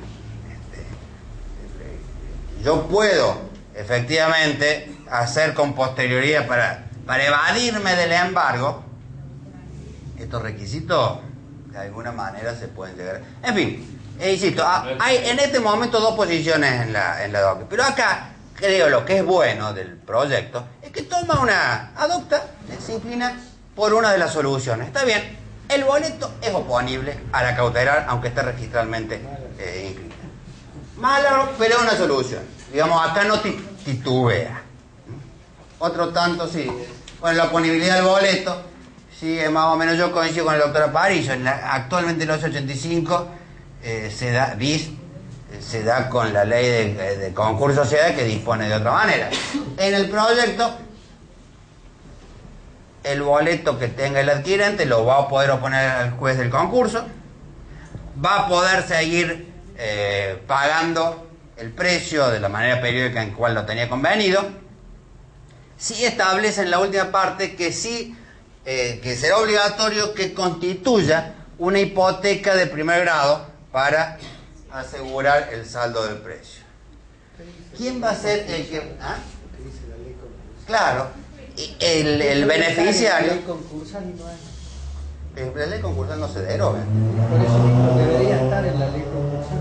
yo puedo efectivamente hacer con posterioridad para evadirme del embargo. Estos requisitos de alguna manera se pueden llegar. En fin, insisto, hay en este momento 2 posiciones en la DOC, pero acá creo lo que es bueno del proyecto es que adopta, se inclina por una de las soluciones. Está bien, el boleto es oponible a la cautelar, aunque esté registralmente inclinado. Malo, pero es una solución. Digamos, acá no titubea. Otro tanto sí. Bueno, la oponibilidad del boleto, sí, más o menos yo coincido con el doctor Aparicio. Actualmente en los 85 se da con la ley de concurso sociedad que dispone de otra manera. En el proyecto, el boleto que tenga el adquirente lo va a poder oponer al juez del concurso, va a poder seguir pagando el precio de la manera periódica en cual lo tenía convenido. Sí establece en la última parte que sí, que será obligatorio que constituya una hipoteca de primer grado para asegurar el saldo del precio. ¿Quién va a ser el que...? ¿Ah? Claro, el beneficiario... La ley concursal no hay. La ley concursal no se deroga. Por eso mismo debería estar en la ley concursal.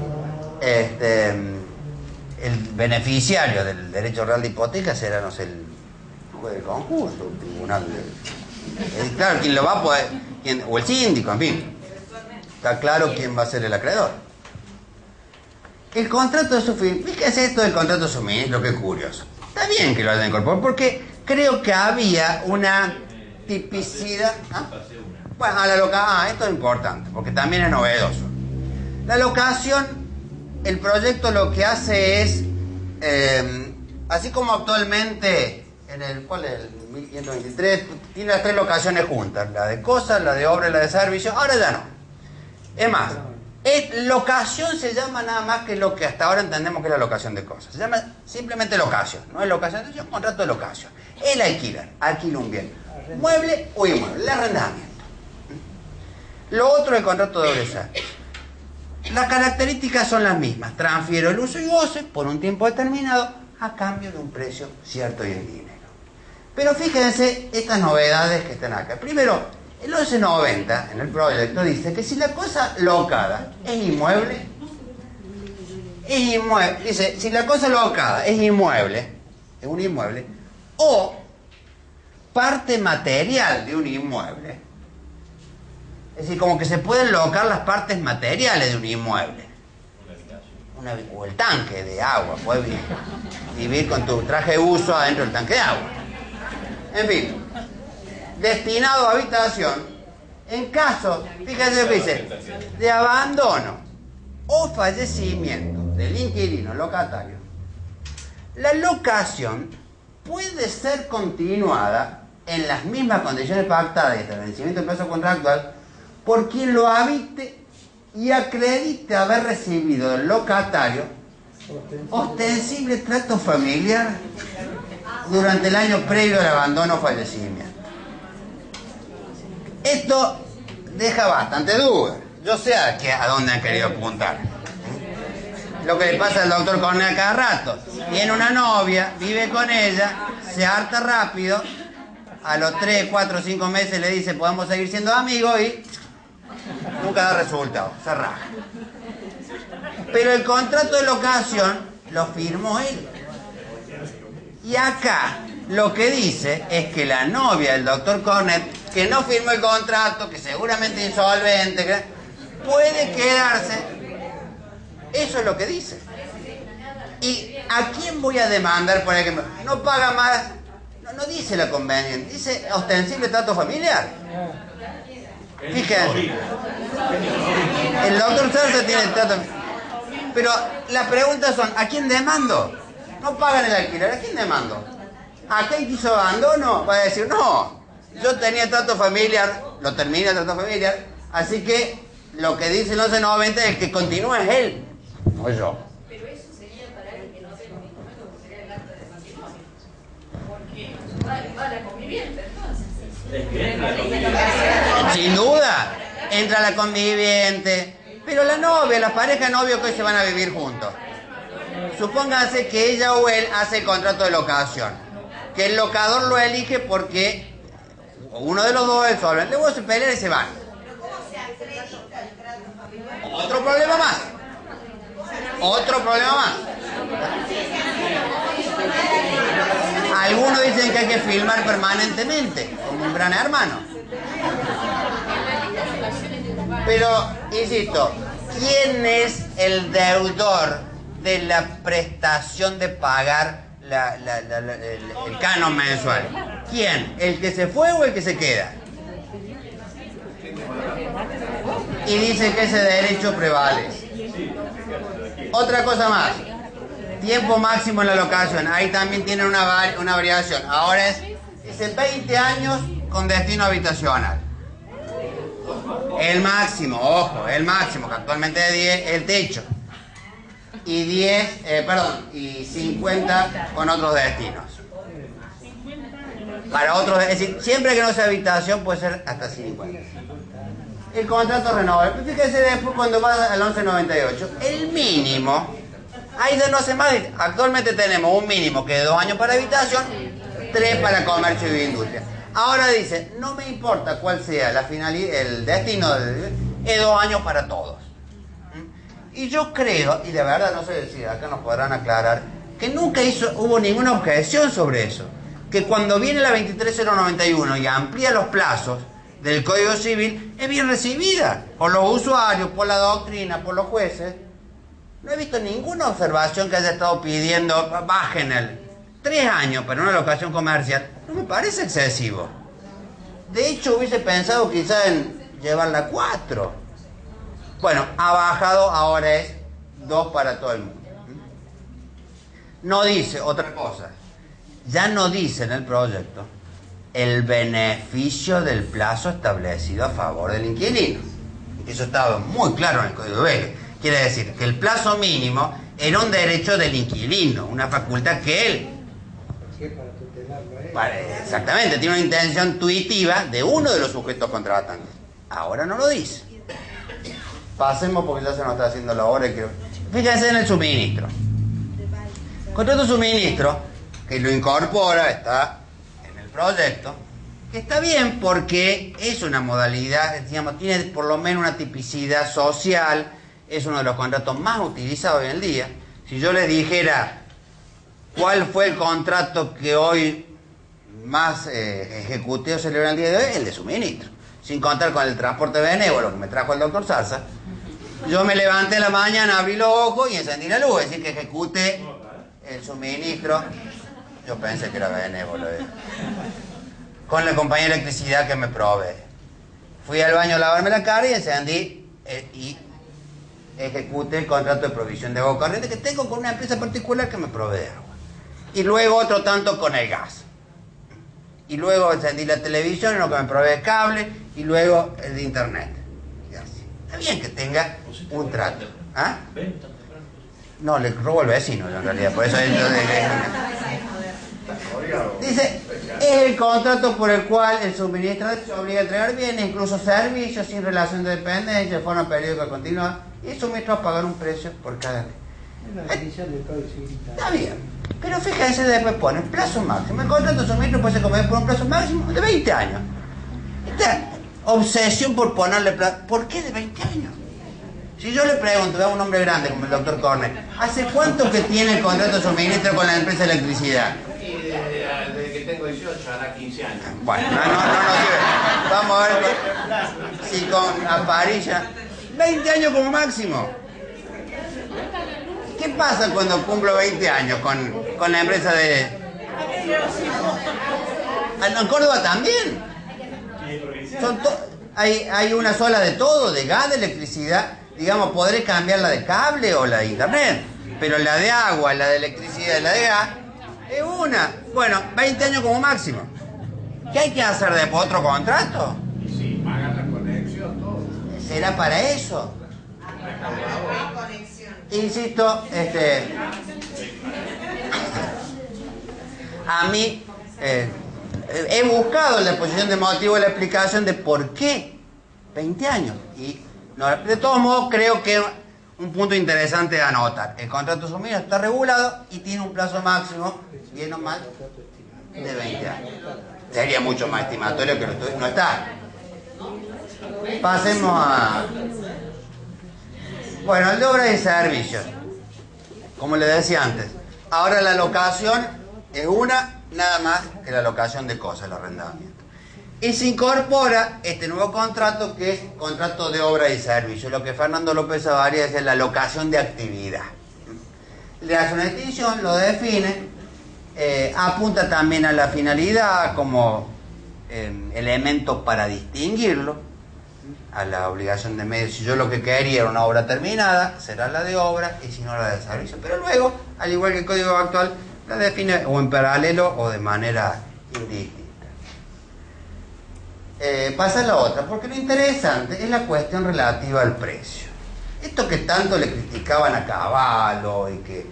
el beneficiario del derecho real de hipoteca será, no sé, el juez del concurso, el tribunal claro, quien lo va a poder, o el síndico, en fin. Está claro quién va a ser el acreedor. El contrato de suministro, fíjese esto del contrato de suministro, que curioso. Está bien que lo hayan incorporado, porque creo que había una tipicidad. Bueno, esto es importante, porque también es novedoso. La locación, el proyecto lo que hace es, así como actualmente en el 1523, tiene las 3 locaciones juntas, la de cosas, la de obra y la de servicio, ahora ya no. Es más, locación se llama nada más que lo que hasta ahora entendemos que es la locación de cosas. Se llama simplemente locación, no es locación, es un contrato de locación. El alquilar, alquila un bien, mueble o inmueble, el arrendamiento. Lo otro es el contrato de obra y servicio. Las características son las mismas. Transfiero el uso y goce por un tiempo determinado a cambio de un precio cierto y en dinero. Pero fíjense estas novedades que están acá. Primero, el 1190 en el proyecto dice que si la cosa locada es inmueble, dice, si la cosa locada es inmueble, es un inmueble, o parte material de un inmueble, es decir, como que se pueden locar las partes materiales de un inmueble. O el tanque de agua. Puedes vivir con tu traje de uso adentro del tanque de agua. En fin, destinado a habitación, en caso, fíjense lo que dice, de abandono o fallecimiento del inquilino locatario, la locación puede ser continuada en las mismas condiciones pactadas y hasta el vencimiento del plazo contractual por quien lo habite y acredite haber recibido del locatario ostensible trato familiar durante el año previo al abandono o fallecimiento. Esto deja bastante duda. Yo sé a dónde han querido apuntar. Lo que le pasa al doctor Cornell cada rato. Tiene una novia, vive con ella, se harta rápido, a los 3, 4, 5 meses le dice podemos seguir siendo amigos y nunca da resultado, se raja. Pero el contrato de locación lo firmó él. Y acá lo que dice es que la novia del doctor Cornet, que no firmó el contrato, que seguramente es insolvente, puede quedarse. Eso es lo que dice. ¿Y a quién voy a demandar por ejemplo? No paga más, no dice la conveniente, dice ostensible trato familiar. Fíjense, el doctor Sarza tiene el trato. Pero las preguntas son, ¿a quién demando? No pagan el alquiler, ¿a quién demando? ¿A quién quiso abandono? Va a decir, no, yo tenía trato familiar, lo termina el trato familiar, así que lo que dice el 1190 es que continúa es él, no yo. Pero eso sería para el que no tenga un instrumento, porque sería el acta de matrimonio. Porque va la conviviente, entonces. Sin duda, entra la conviviente, pero la novia, la pareja de novios que hoy se van a vivir juntos. Supóngase que ella o él hace el contrato de locación, que el locador lo elige porque uno de los dos es solvente, luego se pelean y se van. Otro problema más. Otro problema más. Algunos dicen que hay que filmar permanentemente, como un gran hermano. Pero, insisto, ¿quién es el deudor de la prestación de pagar el canon mensual? ¿Quién? ¿El que se fue o el que se queda? Y dice que ese derecho prevalece. Otra cosa más. Tiempo máximo en la locación. Ahí también tienen una variación. Ahora dice 20 años con destino habitacional. El máximo, ojo, el máximo, que actualmente es 10, el techo. Y 50 con otros destinos. Para otros, es decir, siempre que no sea habitación puede ser hasta 50. El contrato renovable. Fíjese después cuando va al 1198. El mínimo, ahí no hace más. Actualmente tenemos un mínimo que es 2 años para habitación, 3 para comercio y industria. Ahora dice, no me importa cuál sea la finalidad, el destino, es 2 años para todos. Y yo creo, y de verdad no sé si acá nos podrán aclarar, que nunca hubo ninguna objeción sobre eso. Que cuando viene la 23091 y amplía los plazos del Código Civil, es bien recibida por los usuarios, por la doctrina, por los jueces. No he visto ninguna observación que haya estado pidiendo, bajen el 3 años para una locación comercial. No me parece excesivo. De hecho, hubiese pensado quizá en llevarla a 4. Bueno, ha bajado, ahora es 2 para todo el mundo. No dice otra cosa. Ya no dice en el proyecto el beneficio del plazo establecido a favor del inquilino. Eso estaba muy claro en el Código Vélez. Quiere decir que el plazo mínimo era un derecho del inquilino, una facultad que él... Exactamente, tiene una intención tuitiva de uno de los sujetos contratantes. Ahora no lo dice. Pasemos porque ya se nos está haciendo la hora. Fíjense en el suministro. Contrato de suministro, que lo incorpora, está en el proyecto, que está bien porque es una modalidad, digamos, tiene por lo menos una tipicidad social, es uno de los contratos más utilizados hoy en día. Si yo les dijera cuál fue el contrato que hoy más ejecutivo celebra el día de hoy, el de suministro. Sin contar con el transporte benévolo que me trajo el doctor Zarza. Yo me levanté en la mañana, abrí los ojos y encendí la luz, es decir, que ejecuté el suministro. Yo pensé que era benévolo. Con la compañía de electricidad que me provee. Fui al baño a lavarme la cara y encendí y ejecuté el contrato de provisión de agua corriente que tengo con una empresa particular que me provee agua. Y luego otro tanto con el gas. Y luego encendí la televisión en lo que me provee cable y luego el de internet. Y así. Está bien que tenga un trato. ¿Ah? No, le robo al vecino en realidad, por eso dice, es el contrato por el cual el suministrador se obliga a entregar bienes, incluso servicios, sin relación de dependencia, de forma periódica continua, y el suministrador a pagar un precio por cada mes. Está bien, pero fíjense, después pone plazo máximo. El contrato de suministro puede ser convenido por un plazo máximo de 20 años. Esta obsesión por ponerle plazo, ¿por qué de 20 años? Si yo le pregunto a un hombre grande como el doctor Cornet, ¿hace cuánto que tiene el contrato de suministro con la empresa de electricidad? Desde que tengo 18, hará 15 años. Bueno, no sirve. Vamos a ver si con Aparilla, 20 años como máximo. ¿Qué pasa cuando cumplo 20 años con la empresa de... En Córdoba también. Hay una sola de todo, de gas, de electricidad. Digamos, podré cambiar la de cable o la de internet, pero la de agua, la de electricidad y la de gas es una. Bueno, 20 años como máximo. ¿Qué hay que hacer después? ¿Otro contrato? Y sí, pagan la conexión, todo. ¿Será para eso? Insisto, a mí he buscado en la exposición de motivo la explicación de por qué 20 años. Y no, de todos modos, creo que un punto interesante de anotar. El contrato de suministro está regulado y tiene un plazo máximo, bien o mal, de 20 años. Sería mucho más estimatorio que no está. Pasemos a... Bueno, el de obras y servicios. Como les decía antes, ahora la locación es una, nada más que la locación de cosas, el arrendamiento. Y se incorpora este nuevo contrato que es contrato de obra y servicio, lo que Fernando López Avaria es la locación de actividad. Le hace una distinción, lo define, apunta también a la finalidad como elemento para distinguirlo, a la obligación de medios. Si yo lo que quería era una obra terminada, será la de obra y si no la de servicio. Pero luego, al igual que el código actual, la define o en paralelo o de manera indistinta. Pasa a la otra, porque lo interesante es la cuestión relativa al precio. Esto que tanto le criticaban a Cavallo y que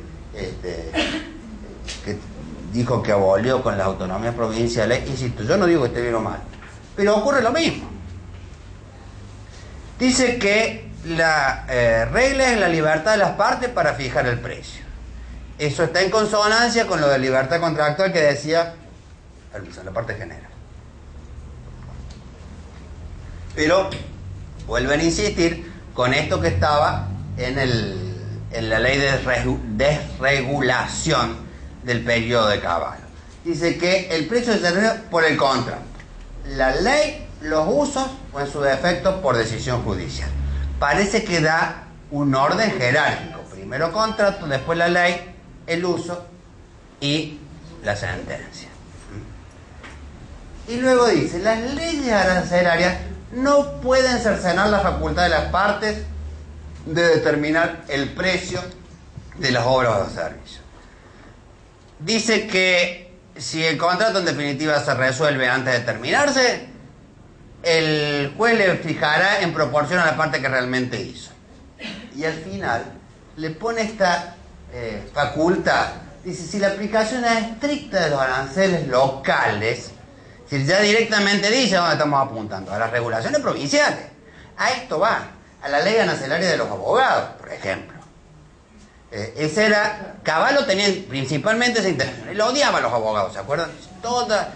dijo que abolió con las autonomías provinciales, insisto, yo no digo que esté bien o mal, pero ocurre lo mismo. Dice que la regla es la libertad de las partes para fijar el precio. Eso está en consonancia con lo de libertad contractual que decía la parte general. Pero vuelven a insistir con esto que estaba en la ley de desregulación del periodo de caballo. Dice que el precio se determina por el contrato, la ley, los usos o en su defecto por decisión judicial. Parece que da un orden jerárquico. Primero contrato, después la ley, el uso y la sentencia. Y luego dice, las leyes arancelarias no pueden cercenar la facultad de las partes de determinar el precio de las obras o los servicios. Dice que si el contrato en definitiva se resuelve antes de terminarse, el juez le fijará en proporción a la parte que realmente hizo. Y al final le pone esta facultad. Dice, si la aplicación es estricta de los aranceles locales, si ya directamente dice a dónde estamos apuntando, a las regulaciones provinciales. A esto va, a la ley arancelaria de los abogados, por ejemplo. Ese era, Cavallo tenía principalmente esa intención. Él odiaba a los abogados, ¿se acuerdan? Todas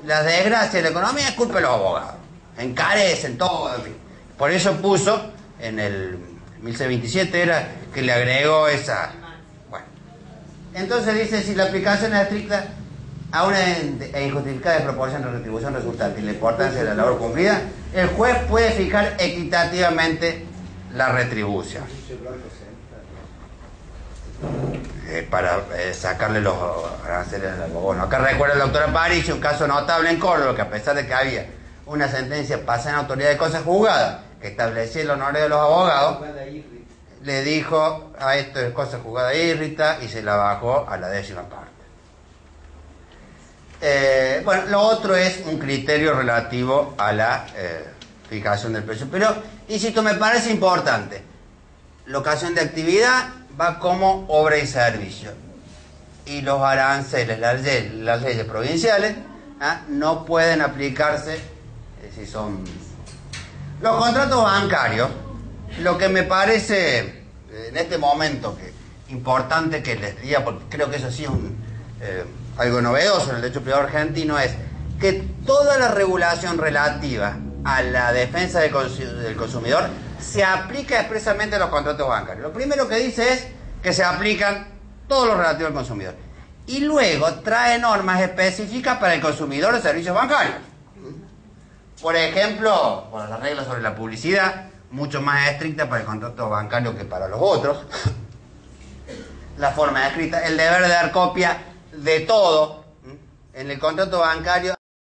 las desgracias de la economía es culpa de los abogados. Encarecen todo, en fin. Por eso puso en el 1627 era que le agregó esa. Bueno, entonces dice, si la aplicación es estricta a una e injustificada desproporción de retribución resultante y la importancia de la labor cumplida, el juez puede fijar equitativamente la retribución para sacarle los aranceles al abogado. Bueno, acá recuerda el doctor Aparicio un caso notable en Córdoba, que a pesar de que había una sentencia pasada en autoridad de cosas juzgadas que establecía el honor de los abogados, le dijo a esto es cosa juzgada irrita y se la bajó a la 10ª parte. Bueno, lo otro es un criterio relativo a la fijación del precio, pero insisto, me parece importante. Locación de actividad va como obra y servicio, y los aranceles, las leyes provinciales no pueden aplicarse si son los contratos bancarios. Lo que me parece en este momento que importante que les diga, porque creo que eso sí es algo novedoso en el derecho privado argentino, es que toda la regulación relativa a la defensa del consumidor se aplica expresamente a los contratos bancarios. Lo primero que dice es que se aplican todo lo relativo al consumidor. Y luego trae normas específicas para el consumidor de servicios bancarios. Por ejemplo, bueno, las reglas sobre la publicidad, mucho más estrictas para el contrato bancario que para los otros. La forma escrita, el deber de dar copia de todo en el contrato bancario.